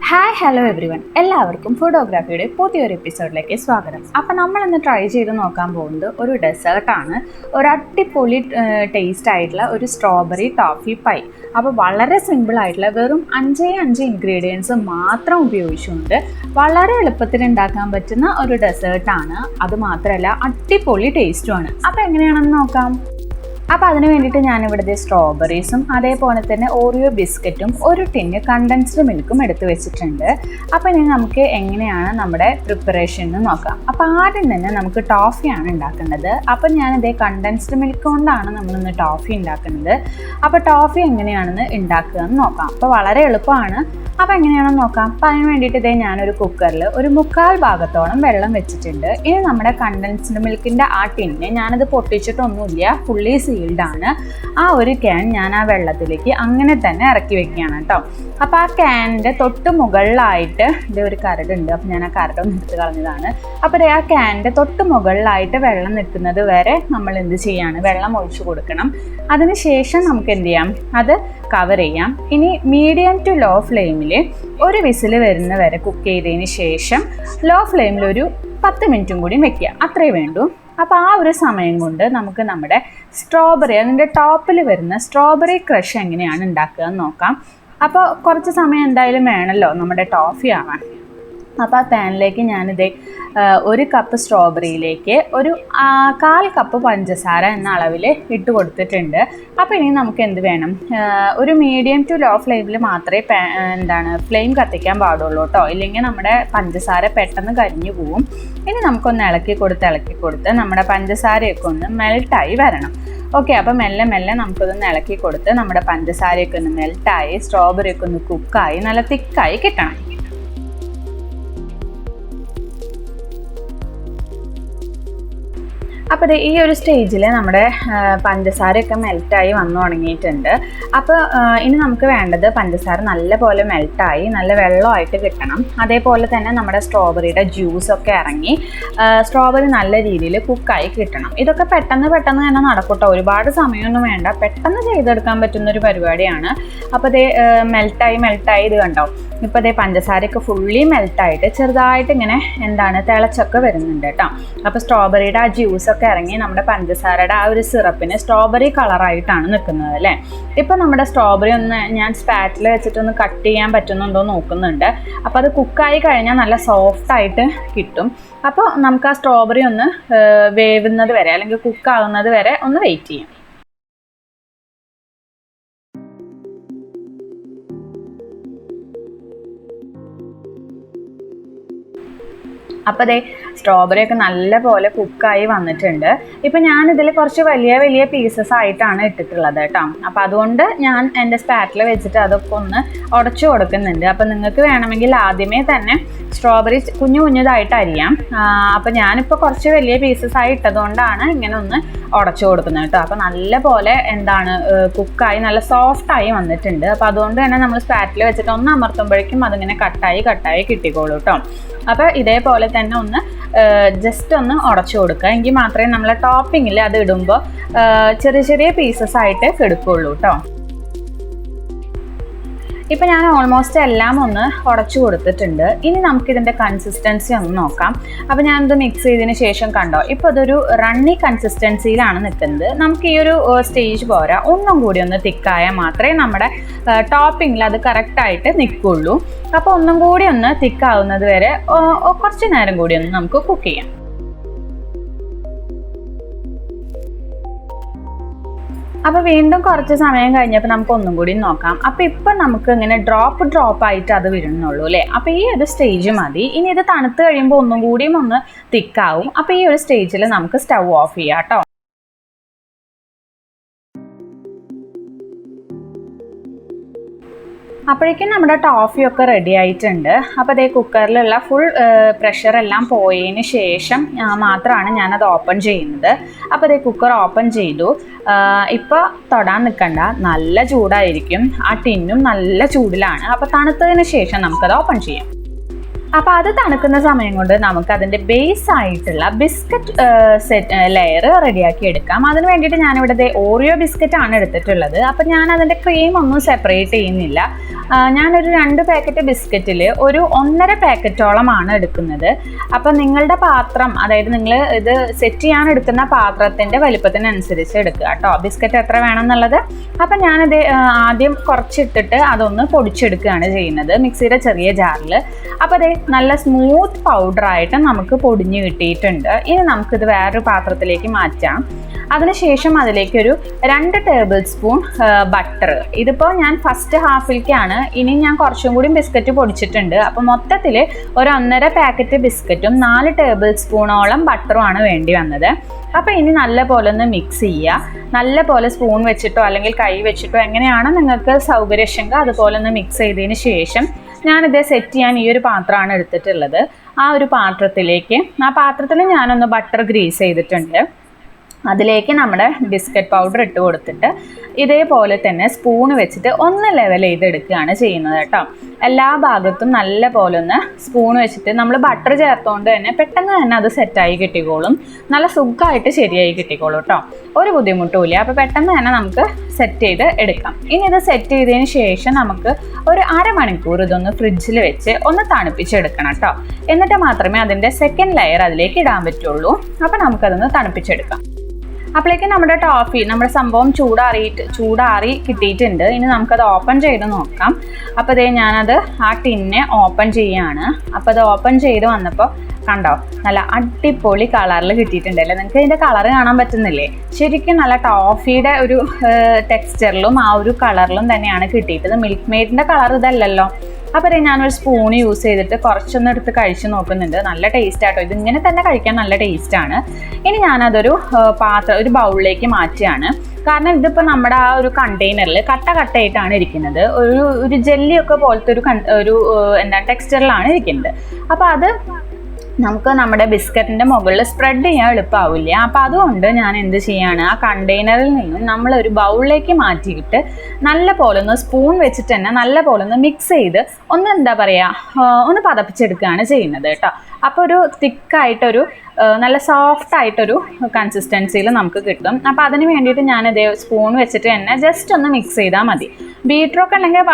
Hi hello everyone, എല്ലാവർക്കും ഫുഡോഗ്രാഫിയുടെ പുതിയൊരു എപ്പിസോഡിലേക്ക് സ്വാഗതം. അപ്പോൾ നമ്മളിന്ന് ട്രൈ ചെയ്ത് നോക്കാൻ പോകുന്നത് ഒരു ഡെസേർട്ടാണ്. ഒരു അടിപൊളി ടേസ്റ്റ് ആയിട്ടുള്ള ഒരു സ്ട്രോബെറി ടോഫി പൈ. അപ്പോൾ വളരെ സിമ്പിൾ ആയിട്ടുള്ള വെറും 5 ഇൻഗ്രീഡിയൻസ് മാത്രം ഉപയോഗിച്ചുകൊണ്ട് വളരെ എളുപ്പത്തിൽ ഉണ്ടാക്കാൻ പറ്റുന്ന ഒരു ഡെസേർട്ടാണ്. അതുമാത്രമല്ല അടിപൊളി ടേസ്റ്റുമാണ്. അപ്പോൾ എങ്ങനെയാണെന്ന് നോക്കാം. അപ്പോൾ അതിന് വേണ്ടിയിട്ട് ഞാനിവിടുത്തെ സ്ട്രോബെറീസും അതേപോലെ തന്നെ ഓറിയോ ബിസ്ക്കറ്റും ഒരു ടിന്ന് കണ്ടൻസ്ഡ് മിൽക്കും എടുത്ത് വെച്ചിട്ടുണ്ട്. അപ്പോൾ ഇനി നമുക്ക് എങ്ങനെയാണ് നമ്മുടെ പ്രിപ്പറേഷൻ എന്ന് നോക്കാം. അപ്പോൾ ആദ്യം തന്നെ നമുക്ക് ടോഫിയാണ് ഉണ്ടാക്കേണ്ടത്. അപ്പോൾ ഞാനിതേ കണ്ടൻസ്ഡ് മിൽക്ക് കൊണ്ടാണ് നമ്മളിന്ന് ടോഫി ഉണ്ടാക്കുന്നത്. അപ്പോൾ ടോഫി എങ്ങനെയാണെന്ന് ഉണ്ടാക്കുക എന്ന് നോക്കാം. അപ്പോൾ വളരെ എളുപ്പമാണ്. അപ്പോൾ എങ്ങനെയാണെന്ന് നോക്കാം. അപ്പോൾ അതിന് വേണ്ടിയിട്ട് ഇതേ ഞാനൊരു കുക്കറിൽ ഒരു 1/4 ഭാഗത്തോളം വെള്ളം വെച്ചിട്ടുണ്ട്. ഇനി നമ്മുടെ കണ്ടൻസ്ഡ് മിൽക്കിൻ്റെ ആ ടിന്നെ ഞാനത് പൊട്ടിച്ചിട്ടൊന്നുമില്ല, ഫുള്ളി സീൽഡാണ്. ആ ഒരു ക്യാൻ ഞാൻ ആ വെള്ളത്തിലേക്ക് അങ്ങനെ തന്നെ ഇറക്കി വെക്കുകയാണ് കേട്ടോ. അപ്പോൾ ആ ക്യാനിൻ്റെ തൊട്ട് മുകളിലായിട്ട് ഇത് ഒരു കരടുണ്ട്. അപ്പോൾ ഞാൻ ആ കരടൊന്ന് എടുത്ത് കളഞ്ഞതാണ്. അപ്പോൾ ആ ക്യാനിൻ്റെ തൊട്ട് മുകളിലായിട്ട് വെള്ളം നിൽക്കുന്നത് വരെ നമ്മൾ എന്ത് ചെയ്യാണ്, വെള്ളം ഒഴിച്ചു കൊടുക്കണം. അതിനുശേഷം നമുക്ക് എന്ത് ചെയ്യാം, അത് കവർ ചെയ്യാം. ഇനി മീഡിയം ടു ലോ ഫ്ലെയിമിൽ ഒരു വിസിൽ വരുന്ന വരെ കുക്ക് ചെയ്തതിന് ശേഷം ലോ ഫ്ലെയിമിൽ ഒരു 10 മിനിറ്റും കൂടി വെക്കുക. അത്രേ വേണ്ടൂ. അപ്പോൾ ആ ഒരു സമയം കൊണ്ട് നമുക്ക് നമ്മുടെ സ്ട്രോബെറി, അതിൻ്റെ ടോപ്പിൽ വരുന്ന സ്ട്രോബെറി ക്രഷ് എങ്ങനെയാണ് ഉണ്ടാക്കുക എന്ന് നോക്കാം. അപ്പോൾ കുറച്ച് സമയം എന്തായാലും വേണമല്ലോ നമ്മുടെ ടോഫി ആവാൻ. അപ്പോൾ ആ പാനിലേക്ക് ഞാനിതേ 1 കപ്പ് സ്ട്രോബെറിയിലേക്ക് ഒരു 1/4 കപ്പ് പഞ്ചസാര എന്ന അളവിൽ ഇട്ട് കൊടുത്തിട്ടുണ്ട്. അപ്പോൾ ഇനി നമുക്ക് എന്ത് വേണം, ഒരു മീഡിയം ടു ലോ ഫ്ലെയിമിൽ മാത്രമേ ഫ്ലെയിം കത്തിക്കാൻ പാടുള്ളൂ കേട്ടോ. ഇല്ലെങ്കിൽ നമ്മുടെ പഞ്ചസാര പെട്ടെന്ന് കരിഞ്ഞു പോവും. ഇനി നമുക്കൊന്ന് ഇളക്കി കൊടുത്ത് നമ്മുടെ പഞ്ചസാരയൊക്കെ ഒന്ന് മെൽട്ടായി വരണം. ഓക്കെ, അപ്പോൾ മെല്ലെ നമുക്കൊന്ന് ഇളക്കി കൊടുത്ത് നമ്മുടെ പഞ്ചസാരയൊക്കെ ഒന്ന് മെൽട്ടായി സ്ട്രോബെറിയൊക്കെ ഒന്ന് കുക്കായി നല്ല തിക്കായി കിട്ടണം. അപ്പോൾ ഈ ഒരു സ്റ്റേജിൽ നമ്മുടെ പഞ്ചസാരയൊക്കെ മെൽറ്റായി വന്നു തുടങ്ങിയിട്ടുണ്ട്. അപ്പോൾ ഇനി നമുക്ക് വേണ്ടത് പഞ്ചസാര നല്ലപോലെ മെൽട്ടായി നല്ല വെള്ളമായിട്ട് കിട്ടണം. അതേപോലെ തന്നെ നമ്മുടെ സ്ട്രോബെറിയുടെ ജ്യൂസൊക്കെ ഇറങ്ങി സ്ട്രോബെറി നല്ല രീതിയിൽ കുക്കായി കിട്ടണം. ഇതൊക്കെ പെട്ടെന്ന് തന്നെ നടക്കട്ടോ, ഒരുപാട് സമയമൊന്നും വേണ്ട, പെട്ടെന്ന് ചെയ്തെടുക്കാൻ പറ്റുന്നൊരു പരിപാടിയാണ്. അപ്പോൾ ഇത് മെൽട്ടായി ഇത് കണ്ടോ. ഇപ്പോൾ അതേ പഞ്ചസാരയൊക്കെ ഫുള്ളി മെൽട്ടായിട്ട് ചെറുതായിട്ട് ഇങ്ങനെ തിളച്ചൊക്കെ വരുന്നുണ്ട് കേട്ടോ. അപ്പോൾ സ്ട്രോബെറിയുടെ ആ ജ്യൂസൊക്കെ ഇറങ്ങി നമ്മുടെ പഞ്ചസാരയുടെ ആ ഒരു സിറപ്പിന് സ്ട്രോബെറി കളറായിട്ടാണ് നിൽക്കുന്നത് അല്ലേ. ഇപ്പോൾ നമ്മുടെ സ്ട്രോബെറി ഒന്ന് ഞാൻ സ്പാറ്റിൽ വെച്ചിട്ടൊന്ന് കട്ട് ചെയ്യാൻ പറ്റുന്നുണ്ടോ നോക്കുന്നുണ്ട്. അപ്പോൾ അത് കുക്കായി കഴിഞ്ഞാൽ നല്ല സോഫ്റ്റായിട്ട് കിട്ടും. അപ്പോൾ നമുക്ക് ആ സ്ട്രോബെറി ഒന്ന് വേവുന്നത് വരെ അല്ലെങ്കിൽ കുക്കാവുന്നത് വരെ ഒന്ന് വെയിറ്റ് ചെയ്യാം. അപ്പോൾ അതേ സ്ട്രോബെറി ഒക്കെ നല്ലപോലെ കുക്കായി വന്നിട്ടുണ്ട്. ഇപ്പം ഞാനിതിൽ കുറച്ച് വലിയ പീസസ് ആയിട്ടാണ് ഇട്ടിട്ടുള്ളത് കേട്ടോ. അപ്പോൾ അതുകൊണ്ട് ഞാൻ എൻ്റെ സ്പാറ്റിൽ വെച്ചിട്ട് അതൊക്കെ ഒന്ന് ഉടച്ചു കൊടുക്കുന്നുണ്ട്. അപ്പോൾ നിങ്ങൾക്ക് വേണമെങ്കിൽ ആദ്യമേ തന്നെ സ്ട്രോബെറി കുഞ്ഞുതായിട്ട് അരിയാം. അപ്പോൾ ഞാനിപ്പോൾ കുറച്ച് വലിയ പീസസ് ആയി ഇട്ടതുകൊണ്ടാണ് ഇങ്ങനെ ഒന്ന് ഉടച്ചു കൊടുക്കുന്നത് കേട്ടോ. അപ്പോൾ നല്ലപോലെ കുക്കായി നല്ല സോഫ്റ്റായി വന്നിട്ടുണ്ട്. അപ്പോൾ അതുകൊണ്ട് തന്നെ നമ്മൾ സ്പാറ്റിൽ വെച്ചിട്ട് ഒന്ന് അമർത്തുമ്പോഴേക്കും അതിങ്ങനെ കട്ടായി കിട്ടിക്കോളൂ കേട്ടോ. അപ്പോൾ ഇതേപോലെ തന്നെ ഒന്ന് ജസ്റ്റ് ഒന്ന് ഉടച്ചു കൊടുക്കുക. എങ്കിൽ മാത്രമേ നമ്മളെ ടോപ്പിങ്ങിൽ അത് ഇടുമ്പോൾ ചെറിയ പീസസ് ആയിട്ട് എടുക്കുള്ളൂ കേട്ടോ. ഇപ്പം ഞാൻ ഓൾമോസ്റ്റ് എല്ലാം ഒന്ന് ഉടച്ചു കൊടുത്തിട്ടുണ്ട്. ഇനി നമുക്കിതിൻ്റെ കൺസിസ്റ്റൻസി ഒന്ന് നോക്കാം. അപ്പോൾ ഞാനിത് മിക്സ് ചെയ്തതിന് ശേഷം കണ്ടോ, ഇപ്പോൾ അതൊരു റണ്ണി കൺസിസ്റ്റൻസിയിലാണ് നിൽക്കുന്നത്. നമുക്ക് ഈ ഒരു സ്റ്റേജ് പോരാ, ഒന്നും കൂടി ഒന്ന് തിക്കായാൽ മാത്രമേ നമ്മുടെ ടോപ്പിങ്ങിൽ അത് കറക്റ്റായിട്ട് നിൽക്കുള്ളൂ. അപ്പോൾ ഒന്നും കൂടി ഒന്ന് തിക്കാവുന്നത് വരെ കുറച്ച് നേരം കൂടി ഒന്ന് നമുക്ക് കുക്ക് ചെയ്യാം. അപ്പോൾ വീണ്ടും കുറച്ച് സമയം കഴിഞ്ഞപ്പോൾ നമുക്ക് ഒന്നും കൂടി നോക്കാം. അപ്പോൾ ഇപ്പം നമുക്ക് ഇങ്ങനെ ഡ്രോപ്പ് ആയിട്ട് അത് വരുന്നുള്ളൂ അല്ലേ. അപ്പോൾ ഈ ഒരു സ്റ്റേജ് മതി. ഇനി ഇത് തണുത്ത് കഴിയുമ്പോൾ ഒന്നും കൂടിയും ഒന്ന് തിക്കാവും. അപ്പോൾ ഈ ഒരു സ്റ്റേജിൽ നമുക്ക് സ്റ്റൗ ഓഫ് ചെയ്യാം കേട്ടോ. അപ്പോഴേക്കും നമ്മുടെ ടോഫിയൊക്കെ റെഡി ആയിട്ടുണ്ട്. അപ്പോൾ അതേ കുക്കറിലുള്ള ഫുൾ പ്രഷറെല്ലാം പോയതിന് ശേഷം മാത്രമാണ് ഞാനത് ഓപ്പൺ ചെയ്യുന്നത്. അപ്പോൾ അതേ കുക്കർ ഓപ്പൺ ചെയ്തു. ഇപ്പോൾ തൊടാൻ നിൽക്കണ്ട, നല്ല ചൂടായിരിക്കും. ആ ടിന്നും നല്ല ചൂടിലാണ്. അപ്പോൾ തണുത്തതിന് ശേഷം നമുക്കത് ഓപ്പൺ ചെയ്യാം. അപ്പോൾ അത് തണുക്കുന്ന സമയം കൊണ്ട് നമുക്ക് അതിൻ്റെ ബേസ് ആയിട്ടുള്ള ബിസ്ക്കറ്റ് ലെയർ റെഡിയാക്കി എടുക്കാം. അതിന് വേണ്ടിയിട്ട് ഞാനിവിടെ ഓറിയോ ബിസ്ക്കറ്റ് ആണ് എടുത്തിട്ടുള്ളത്. അപ്പോൾ ഞാൻ അതിൻ്റെ ക്രീം ഒന്നും സെപ്പറേറ്റ് ചെയ്യുന്നില്ല. ഞാനൊരു 2 പാക്കറ്റ് ബിസ്ക്കറ്റിൽ ഒരു 1.5 പാക്കറ്റോളമാണ് എടുക്കുന്നത്. അപ്പം നിങ്ങളുടെ പാത്രം, അതായത് നിങ്ങൾ ഇത് സെറ്റ് ചെയ്യാൻ എടുക്കുന്ന പാത്രത്തിൻ്റെ വലിപ്പത്തിനനുസരിച്ച് എടുക്കുക കേട്ടോ, ബിസ്ക്കറ്റ് എത്ര വേണം എന്നുള്ളത്. അപ്പം ഞാനത് ആദ്യം കുറച്ചിട്ടിട്ട് അതൊന്ന് പൊടിച്ചെടുക്കുകയാണ് ചെയ്യുന്നത് മിക്സിയുടെ ചെറിയ ജാറിൽ. അപ്പോൾ അത് നല്ല സ്മൂത്ത് പൗഡറായിട്ട് നമുക്ക് പൊടിഞ്ഞ് കിട്ടിയിട്ടുണ്ട്. ഇനി നമുക്കിത് വേറൊരു പാത്രത്തിലേക്ക് മാറ്റാം. അതിനുശേഷം അതിലേക്കൊരു 2 ടേബിൾ സ്പൂൺ ബട്ടർ. ഇതിപ്പോൾ ഞാൻ ഫസ്റ്റ് ഹാഫിലേക്കാണ്. ഇനി ഞാൻ കുറച്ചും കൂടി ബിസ്ക്കറ്റ് പൊടിച്ചിട്ടുണ്ട്. അപ്പോൾ മൊത്തത്തിൽ ഒരു 1.5 പാക്കറ്റ് ബിസ്ക്കറ്റും 4 ടേബിൾ സ്പൂണോളം ബട്ടറുമാണ് വേണ്ടി വന്നത്. അപ്പോൾ ഇനി നല്ല പോലെ ഒന്ന് മിക്സ് ചെയ്യുക. നല്ല പോലെ സ്പൂൺ വെച്ചിട്ടോ അല്ലെങ്കിൽ കൈ വെച്ചിട്ടോ എങ്ങനെയാണ് നിങ്ങൾക്ക് സൗകര്യശങ്ക അതുപോലെ ഒന്ന് മിക്സ് ചെയ്തതിന് ശേഷം ഞാനിത് സെറ്റ് ചെയ്യാൻ ഈ ഒരു പാത്രമാണ് എടുത്തിട്ടുള്ളത്. ആ ഒരു പാത്രത്തിൽ ഞാനൊന്ന് ബട്ടർ ഗ്രീസ് ചെയ്തിട്ടുണ്ട്. അതിലേക്ക് നമ്മുടെ ബിസ്ക്കറ്റ് പൗഡർ ഇട്ട് കൊടുത്തിട്ട് ഇതേപോലെ തന്നെ സ്പൂൺ വെച്ചിട്ട് ഒന്ന് ലെവൽ ചെയ്തെടുക്കുകയാണ് ചെയ്യുന്നത് കേട്ടോ. എല്ലാ ഭാഗത്തും നല്ല പോലെ ഒന്ന് സ്പൂൺ വെച്ചിട്ട് നമ്മൾ ബട്ടർ ചേർത്തുകൊണ്ട് തന്നെ പെട്ടെന്ന് തന്നെ അത് സെറ്റായി കിട്ടിക്കോളും. നല്ല സുഖമായിട്ട് ശരിയായി കിട്ടിക്കോളും കേട്ടോ, ഒരു ബുദ്ധിമുട്ടുമില്ല. അപ്പോൾ പെട്ടെന്ന് തന്നെ നമുക്ക് സെറ്റ് ചെയ്ത് എടുക്കാം. ഇനി ഇത് സെറ്റ് ചെയ്തതിന് ശേഷം നമുക്ക് ഒരു അരമണിക്കൂർ ഇതൊന്ന് ഫ്രിഡ്ജിൽ വെച്ച് ഒന്ന് തണുപ്പിച്ചെടുക്കണം കേട്ടോ. എന്നിട്ട് മാത്രമേ അതിൻ്റെ സെക്കൻഡ് ലെയർ അതിലേക്ക് ഇടാൻ പറ്റുള്ളൂ. അപ്പോൾ നമുക്കതൊന്ന് തണുപ്പിച്ചെടുക്കാം. അപ്പോഴേക്കും നമ്മുടെ ടോഫി, നമ്മുടെ സംഭവം ചൂടാറി കിട്ടിയിട്ടുണ്ട്. ഇനി നമുക്കത് ഓപ്പൺ ചെയ്ത് നോക്കാം. അപ്പോൾ അതേ ഞാനത് ആ ടിന്നെ ഓപ്പൺ ചെയ്യുകയാണ്. അപ്പോൾ അത് ഓപ്പൺ ചെയ്ത് വന്നപ്പോൾ കണ്ടോ, നല്ല അടിപൊളി കളറിൽ കിട്ടിയിട്ടുണ്ടല്ലേ. നിങ്ങൾക്ക് ഇതിൻ്റെ കളർ കാണാൻ പറ്റുന്നില്ലേ? ശരിക്കും നല്ല ടോഫിയുടെ ഒരു ടെക്സ്ചറിലും ആ ഒരു കളറിലും തന്നെയാണ് കിട്ടിയിട്ടത്. Milk മെയ്ഡിൻ്റെ colour ഇതല്ലല്ലോ. അപ്പോൾ ഞാനൊരു സ്പൂൺ യൂസ് ചെയ്തിട്ട് കുറച്ചൊന്നും എടുത്ത് കഴിച്ച് നോക്കുന്നുണ്ട്. നല്ല ടേസ്റ്റ് ആട്ടോ, ഇതിങ്ങനെ തന്നെ കഴിക്കാൻ നല്ല ടേസ്റ്റാണ്. ഇനി ഞാനതൊരു ഒരു ബൗളിലേക്ക് മാറ്റുകയാണ്. കാരണം ഇതിപ്പോൾ നമ്മുടെ ആ ഒരു കണ്ടെയ്നറിൽ കട്ടയായിട്ടാണ് ഇരിക്കുന്നത്. ഒരു ജെല്ലിയൊക്കെ പോലത്തെ ഒരു എന്താണ് ടെക്സ്ചറിലാണ് ഇരിക്കുന്നത്. അപ്പോൾ അത് നമുക്ക് നമ്മുടെ ബിസ്ക്കറ്റിൻ്റെ മുകളിൽ സ്പ്രെഡ് ചെയ്യാൻ എളുപ്പമാവില്ല. അപ്പോൾ അതുകൊണ്ട് ഞാൻ എന്ത് ചെയ്യാണ്, ആ കണ്ടെയ്നറിൽ നിന്നും നമ്മളൊരു ബൗളിലേക്ക് മാറ്റിയിട്ട് നല്ല പോലെ ഒന്ന് സ്പൂൺ വെച്ചിട്ട് തന്നെ നല്ല പോലെ ഒന്ന് മിക്സ് ചെയ്ത് ഒന്ന് പതപ്പിച്ചെടുക്കുകയാണ് ചെയ്യുന്നത് കേട്ടോ. അപ്പോൾ ഒരു തിക്കായിട്ടൊരു നല്ല സോഫ്റ്റായിട്ടൊരു കൺസിസ്റ്റൻസിയിൽ നമുക്ക് കിട്ടും. അപ്പോൾ അതിന് വേണ്ടിയിട്ട് ഞാനിതേ സ്പൂൺ വെച്ചിട്ട് തന്നെ ജസ്റ്റ് ഒന്ന് മിക്സ് ചെയ്താൽ മതി. ബീറ്ററൊക്കെ ഉണ്ടെങ്കിൽ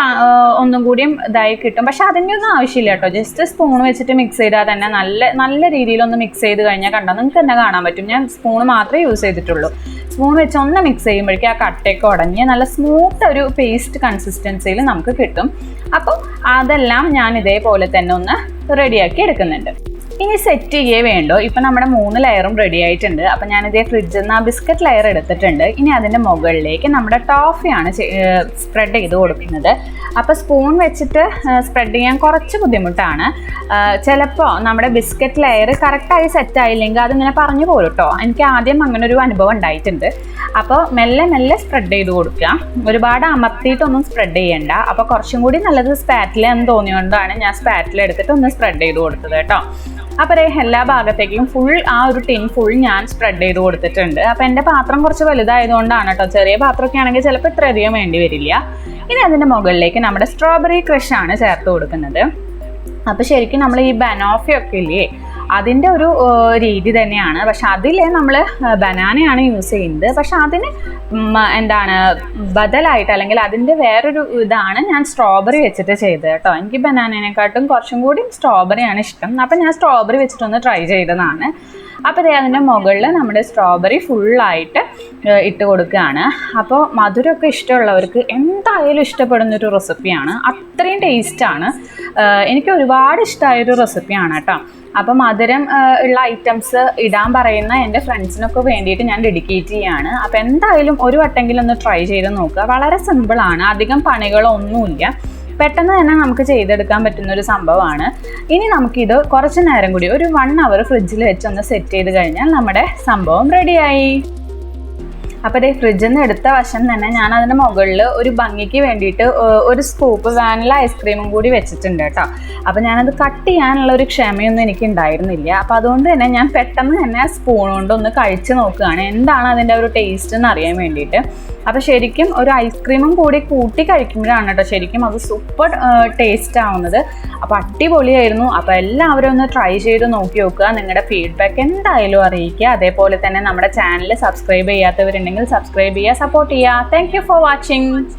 ഒന്നും കൂടിയും ഇതായി കിട്ടും. പക്ഷെ അതിൻ്റെ ഒന്നും ആവശ്യമില്ല കേട്ടോ. ജസ്റ്റ് സ്പൂൺ വെച്ചിട്ട് മിക്സ് ചെയ്താൽ തന്നെ നല്ല രീതിയിലൊന്ന് മിക്സ് ചെയ്ത് കഴിഞ്ഞാൽ കണ്ടോ നിങ്ങൾക്ക് തന്നെ കാണാൻ പറ്റും. ഞാൻ സ്പൂൺ മാത്രമേ യൂസ് ചെയ്തിട്ടുള്ളൂ. സ്പൂൺ വെച്ച് ഒന്ന് മിക്സ് ചെയ്യുമ്പോഴേക്കും ആ കട്ടയൊക്കെ ഉടഞ്ഞ് നല്ല സ്മൂത്ത് ഒരു പേസ്റ്റ് കൺസിസ്റ്റൻസിയിൽ നമുക്ക് കിട്ടും. അപ്പോൾ അതെല്ലാം ഞാൻ ഇതേപോലെ തന്നെ ഒന്ന് റെഡിയാക്കി എടുക്കുന്നുണ്ട്. ഇനി സെറ്റ് ചെയ്യേ വേണ്ടോ. ഇപ്പം നമ്മുടെ 3 ലെയറും റെഡി ആയിട്ടുണ്ട്. അപ്പം ഞാനിതേ ഫ്രിഡ്ജിൽ നിന്ന് ആ ബിസ്ക്കറ്റ് ലെയർ എടുത്തിട്ടുണ്ട്. ഇനി അതിൻ്റെ മുകളിലേക്ക് നമ്മുടെ ടോഫിയാണ് സ്പ്രെഡ് ചെയ്ത് കൊടുക്കുന്നത്. അപ്പോൾ സ്പൂൺ വെച്ചിട്ട് സ്പ്രെഡ് ചെയ്യാൻ കുറച്ച് ബുദ്ധിമുട്ടാണ്. ചിലപ്പോൾ നമ്മുടെ ബിസ്ക്കറ്റ് ലെയർ കറക്റ്റായി സെറ്റ് ആയില്ലെങ്കിൽ അതിങ്ങനെ പറഞ്ഞു പോലും കേട്ടോ. എനിക്ക് ആദ്യം അങ്ങനെ ഒരു അനുഭവം ഉണ്ടായിട്ടുണ്ട്. അപ്പോൾ മെല്ലെ സ്പ്രെഡ് ചെയ്ത് കൊടുക്കുക. ഒരുപാട് അമർത്തിയിട്ടൊന്നും സ്പ്രെഡ് ചെയ്യണ്ട. അപ്പോൾ കുറച്ചും കൂടി നല്ലത് സ്പാറ്റില എന്ന് തോന്നിയുകൊണ്ടാണ് ഞാൻ സ്പാറ്റില എടുത്തിട്ട് ഒന്ന് സ്പ്രെഡ് ചെയ്ത് കൊടുത്തത് കേട്ടോ. അപ്പോൾ എല്ലാ ഭാഗത്തേക്കും ആ ഒരു ടിൻ ഫുൾ ഞാൻ സ്പ്രെഡ് ചെയ്ത് കൊടുത്തിട്ടുണ്ട്. അപ്പോൾ എൻ്റെ പാത്രം കുറച്ച് വലുതായതുകൊണ്ടാണ് കേട്ടോ. ചെറിയ പാത്രമൊക്കെ ആണെങ്കിൽ ചിലപ്പോൾ ഇത്രയധികം വേണ്ടി വരില്ല. ഇനി അതിൻ്റെ മുകളിലേക്ക് നമ്മുടെ സ്ട്രോബെറി ക്രഷാണ് ചേർത്ത് കൊടുക്കുന്നത്. അപ്പോൾ ശരിക്കും നമ്മൾ ഈ ബനോഫിയൊക്കെ ഇല്ലേ, അതിൻ്റെ ഒരു രീതി തന്നെയാണ്. പക്ഷെ അതിൽ നമ്മൾ ബനാനയാണ് യൂസ് ചെയ്യുന്നത്. പക്ഷെ അതിന് ബദലായിട്ട് അല്ലെങ്കിൽ അതിൻ്റെ വേറൊരു ഇതാണ് ഞാൻ സ്ട്രോബെറി വെച്ചിട്ട് ചെയ്തത് കേട്ടോ. എനിക്ക് ബനാനേനെക്കാട്ടും കുറച്ചും കൂടി സ്ട്രോബെറിയാണ് ഇഷ്ടം. അപ്പം ഞാൻ സ്ട്രോബെറി വെച്ചിട്ടൊന്ന് ട്രൈ ചെയ്തതാണ്. അപ്പോൾ അതിൻ്റെ മുകളിൽ നമ്മുടെ സ്ട്രോബെറി ഫുള്ളായിട്ട് ഇട്ട് കൊടുക്കുകയാണ്. അപ്പോൾ മധുരമൊക്കെ ഇഷ്ടമുള്ളവർക്ക് എന്തായാലും ഇഷ്ടപ്പെടുന്നൊരു റെസിപ്പിയാണ്. അത്രയും ടേസ്റ്റാണ്. എനിക്ക് ഒരുപാട് ഇഷ്ടമായൊരു റെസിപ്പിയാണ് കേട്ടോ. അപ്പോൾ മധുരം ഉള്ള ഐറ്റംസ് ഇടാൻ പറയുന്ന എൻ്റെ ഫ്രണ്ട്സിനൊക്കെ വേണ്ടിയിട്ട് ഞാൻ ഡെഡിക്കേറ്റ് ചെയ്യുകയാണ്. അപ്പോൾ എന്തായാലും ഒരു വട്ടെങ്കിലും ഒന്ന് ട്രൈ ചെയ്ത് നോക്കുക. വളരെ സിമ്പിളാണ്, അധികം പണികളൊന്നുമില്ല. പെട്ടെന്ന് തന്നെ നമുക്ക് ചെയ്തെടുക്കാൻ പറ്റുന്നൊരു സംഭവമാണ്. ഇനി നമുക്കിത് കുറച്ച് നേരം കൂടി ഒരു 1 അവർ ഫ്രിഡ്ജിൽ വെച്ചൊന്ന് സെറ്റ് ചെയ്ത് കഴിഞ്ഞാൽ നമ്മുടെ സംഭവം റെഡിയായി. അപ്പോൾ ഇതേ ഫ്രിഡ്ജിൽ നിന്ന് എടുത്ത വശം തന്നെ ഞാൻ അതിൻ്റെ മുകളിൽ ഒരു ഭംഗിക്ക് വേണ്ടിയിട്ട് ഒരു സ്കൂപ്പ് വാനില ഐസ്ക്രീമും കൂടി വെച്ചിട്ടുണ്ട് കേട്ടോ. അപ്പോൾ ഞാനത് കട്ട് ചെയ്യാനുള്ള ഒരു ക്ഷമയൊന്നും എനിക്ക് ഉണ്ടായിരുന്നില്ല. അപ്പോൾ അതുകൊണ്ട് തന്നെ ഞാൻ പെട്ടെന്ന് തന്നെ സ്പൂൺ കൊണ്ടൊന്ന് കഴിച്ച് നോക്കുകയാണ് എന്താണ് അതിൻ്റെ ഒരു ടേസ്റ്റ് എന്ന് അറിയാൻ വേണ്ടിയിട്ട്. അപ്പോൾ ശരിക്കും ഒരു ഐസ്ക്രീമും കൂടി കൂട്ടി കഴിക്കുമ്പോഴാണ് കേട്ടോ ശരിക്കും അത് സൂപ്പർ ടേസ്റ്റ് ആവുന്നത്. അപ്പോൾ അടിപൊളിയായിരുന്നു. അപ്പോൾ എല്ലാവരും ഒന്ന് ട്രൈ ചെയ്ത് നോക്കി നോക്കുക. നിങ്ങളുടെ ഫീഡ്ബാക്ക് എന്തായാലും അറിയിക്കുക. അതേപോലെ തന്നെ നമ്മുടെ ചാനൽ സബ്സ്ക്രൈബ് ചെയ്യാത്തവരുണ്ടെങ്കിൽ സബ്സ്ക്രൈബ് ചെയ്യുക, സപ്പോർട്ട് ചെയ്യുക. Thank you for watching.